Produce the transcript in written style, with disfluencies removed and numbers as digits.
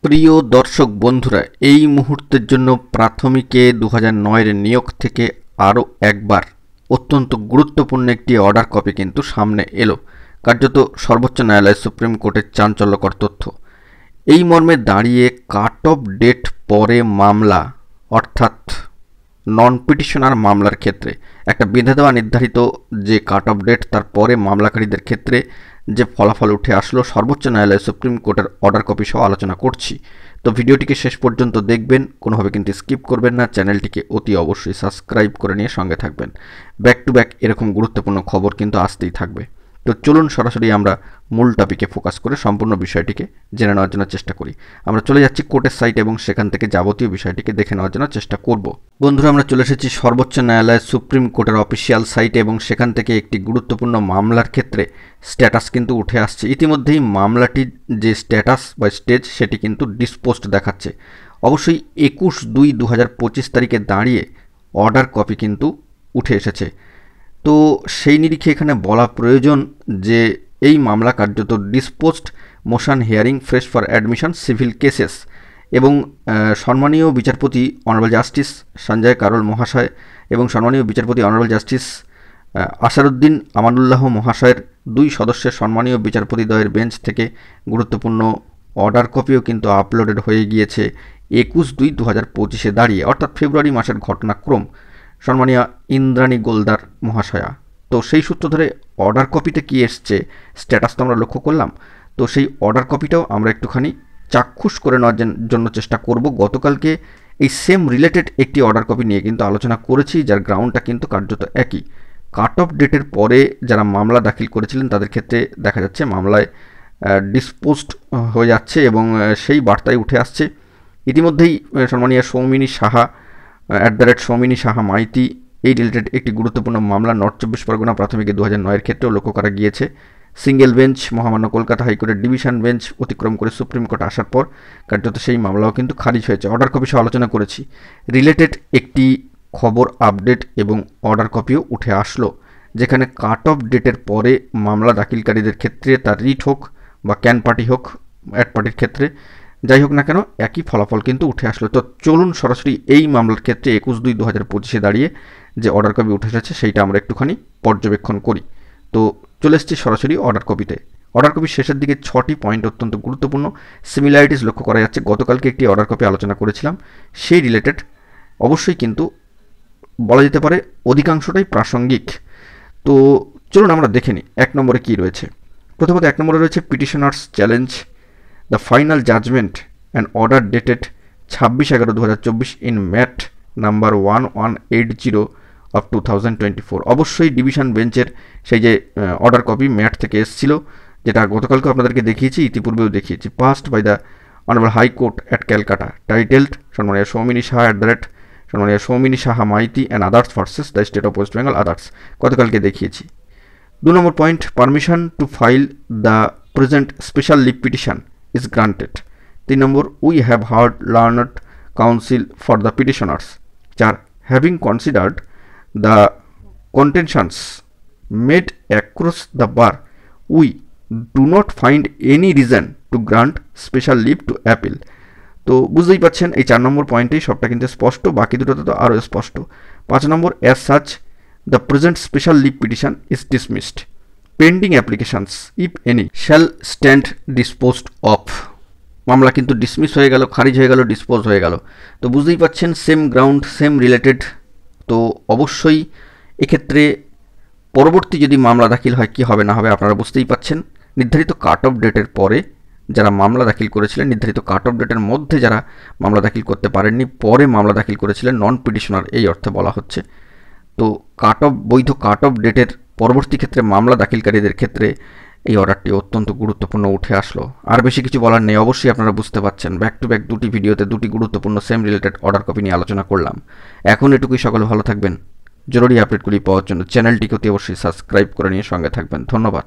প্রিয় দর্শক বন্ধুরা, এই মুহূর্তের জন্য প্রাথমিকে 2009 নিয়োগ থেকে আরও একবার অত্যন্ত গুরুত্বপূর্ণ একটি অর্ডার কপি কিন্তু সামনে এলো। কার্যত সর্বোচ্চ ন্যায়ালয় সুপ্রিম কোর্টের চাঞ্চল্যকর তথ্য। এই মর্মে দাঁড়িয়ে কাট অফ ডেট পরে মামলা অর্থাৎ নন পিটিশনার মামলার ক্ষেত্রে একটা বেঁধে দেওয়া নির্ধারিত যে কাট অফ ডেট, তার পরে মামলাকারীদের ক্ষেত্রে যে ফলাফল উঠে আসলো, সর্বোচ্চ ন্যায়ালয় সুপ্রিম কোর্টের অর্ডার কপি সহ আলোচনা করছি। তো ভিডিওটিকে শেষ পর্যন্ত দেখবেন, কোনোভাবে কিন্তু স্কিপ করবেন না। চ্যানেলটিকে অতি অবশ্যই সাবস্ক্রাইব করে নিয়ে সঙ্গে থাকবেন। ব্যাক টু ব্যাক এরকম গুরুত্বপূর্ণ খবর কিন্তু আসতেই থাকবে। তো চলুন সরাসরি আমরা মূল টপিকে ফোকাস করে সম্পূর্ণ বিষয়টিকে জেনে নেওয়ার জন্য চেষ্টা করি। আমরা চলে যাচ্ছি কোর্টের সাইট এবং সেখান থেকে যাবতীয় বিষয়টিকে দেখে নেওয়ার জন্য চেষ্টা করব। বন্ধুরা, আমরা চলে এসেছি সর্বোচ্চ ন্যায়ালয় সুপ্রিম কোর্টের অফিসিয়াল সাইটে এবং সেখান থেকে একটি গুরুত্বপূর্ণ মামলার ক্ষেত্রে স্ট্যাটাস কিন্তু উঠে আসছে। ইতিমধ্যেই মামলাটির যে স্ট্যাটাস বা স্টেজ সেটি কিন্তু ডিসপোজড দেখাচ্ছে। অবশ্যই 21/2/2025 তারিখে দাঁড়িয়ে অর্ডার কপি কিন্তু উঠে এসেছে। তো সেই নিরিখে এখানে বলা প্রয়োজন যে এই মামলা কার্যত disposed motion hearing fresh for admission civil cases এবং সম্মানীয় বিচারপতি অনারেবল জাস্টিস সঞ্জয় কারোল মহাশয় এবং সম্মানীয় বিচারপতি অনারেবল জাস্টিস আসারুদ্দিন আমানুল্লাহ মহাশয়ের 2 সদস্যের সম্মানীয় বিচারপতিদ্বয়ের বেঞ্চ থেকে গুরুত্বপূর্ণ অর্ডার কপিও কিন্তু আপলোডেড হয়ে গিয়েছে 21/2/2025 দাঁড়িয়ে, অর্থাৎ ফেব্রুয়ারি মাসের ঘটনাক্রম। সম্মানীয় ইন্দ্রাণী গোলদার মহাশয়া, তো সেই সূত্র ধরে অর্ডার কপিতে কি এসছে স্ট্যাটাস তো আমরা লক্ষ্য করলাম। তো সেই অর্ডার কপিটাও আমরা একটুখানি চাক্ষুষ করে নেওয়ার জন্য চেষ্টা করব। গতকালকে এই সেম রিলেটেড একটি অর্ডার কপি নিয়ে কিন্তু আলোচনা করেছি, যার গ্রাউন্ডটা কিন্তু কার্যত একই। কাট অফ ডেটের পরে যারা মামলা দাখিল করেছিলেন তাদের ক্ষেত্রে দেখা যাচ্ছে মামলায় ডিসপোজড হয়ে যাচ্ছে এবং সেই বার্তায় উঠে আসছে। ইতিমধ্যেই সম্মানীয় সৌমিনী সাহা @সৌমিনী সাহা মাইতি এই রিলেটেড একটি গুরুত্বপূর্ণ মামলা নর্থ 24 পরগনা প্রাথমিকে 2009 ক্ষেত্রেও লক্ষ্য করা গিয়েছে। সিঙ্গেল বেঞ্চ মহামান্য কলকাতা হাইকোর্টের ডিভিশন বেঞ্চ অতিক্রম করে সুপ্রিম কোর্ট আসার পর কার্যত সেই মামলাও কিন্তু খারিজ হয়েছে। অর্ডার কপি সহ আলোচনা করেছি। রিলেটেড একটি খবর আপডেট এবং অর্ডার কপিও উঠে আসলো, যেখানে কাট অফ ডেটের পরে মামলা দাখিলকারীদের ক্ষেত্রে তার রিট হোক বা ক্যান পার্টি হোক, অ্যাড পার্টির ক্ষেত্রে যাই হোক না কেন একই ফলাফল কিন্তু উঠে আসলো। তো চলুন সরাসরি এই মামলার ক্ষেত্রে 21/2/2025 দাঁড়িয়ে যে অর্ডার কপি উঠে এসেছে সেইটা আমরা একটুখানি পর্যবেক্ষণ করি। তো চলে এসেছি সরাসরি অর্ডার কপিতে। অর্ডার কপির শেষের দিকে 6টি পয়েন্ট অত্যন্ত গুরুত্বপূর্ণ সিমিলারিটিস লক্ষ্য করা যাচ্ছে। গতকালকে একটি অর্ডার কপি আলোচনা করেছিলাম, সেই রিলেটেড অবশ্যই কিন্তু বলা যেতে পারে অধিকাংশটাই প্রাসঙ্গিক। তো চলুন আমরা দেখে নিই 1 নম্বরে কী রয়েছে। প্রথমত 1 নম্বরে রয়েছে petitioners challenge the final judgment and order dated 26/11/2024 in MAT number 1180/2024। অবশ্যই ডিভিশন বেঞ্চের সেই যে অর্ডার কপি ম্যাট থেকে এসেছিল, যেটা গতকালকে আপনাদেরকে দেখিয়েছি, ইতিপূর্বেও দেখিয়েছি। Passed by the honourable high court at Calcutta, titled সম্মানীয় সৌমিনী সাহা সম্মানীয় Soumini Saha Maiti and others versus the state of West Bengal others, গতকালকে দেখিয়েছি। 2 number point, permission to file the present special leave petition is granted. 3 number, we have heard learned counsel for the petitioners. 4, having considered the contentions made across the bar, we do not find any reason to grant special leave to appeal. তো বুঝতেই পাচ্ছেন এই 4 নম্বর পয়েন্টেই সবটা কিন্তু স্পষ্ট, বাকি দুটোতে তো আরও স্পষ্ট। 5 নম্বর, as such the present special leave petition is dismissed. Pending applications, if any, shall stand disposed of. মামলা কিন্তু ডিসমিস হয়ে গেল, খারিজ হয়ে গেল, ডিসপোজ হয়ে গেল। তো বুঝতেই পাচ্ছেন সেম গ্রাউন্ড, সেম রিলেটেড। তো অবশ্যই এক্ষেত্রে পরবর্তী যদি মামলা দাখিল হয় কী হবে না হবে আপনারা বুঝতেই পাচ্ছেন। নির্ধারিত কাট অফ ডেটের পরে যারা মামলা দাখিল করেছিলেন, নির্ধারিত কাট অফ ডেটের মধ্যে যারা মামলা দাখিল করতে পারেননি, পরে মামলা দাখিল করেছিলেন, নন পিটিশনার এই অর্থে বলা হচ্ছে। তো বৈধ কাট অফ ডেটের পরবর্তী ক্ষেত্রে মামলা দাখিলকারীদের ক্ষেত্রে এই অর্ডারটি অত্যন্ত গুরুত্বপূর্ণ উঠে আসলো। আর বেশি কিছু বলার নেই, অবশ্যই আপনারা বুঝতে পারছেন। ব্যাক টু ব্যাক 2টি ভিডিওতে 2টি গুরুত্বপূর্ণ সেম রিলেটেড অর্ডার কপি নিয়ে আলোচনা করলাম। এখন এটুকুই, সকলে ভালো থাকবেন। জরুরি আপডেটগুলি পাওয়ার জন্য চ্যানেলটিকে অতি অবশ্যই সাবস্ক্রাইব করে নিয়ে সঙ্গে থাকবেন। ধন্যবাদ।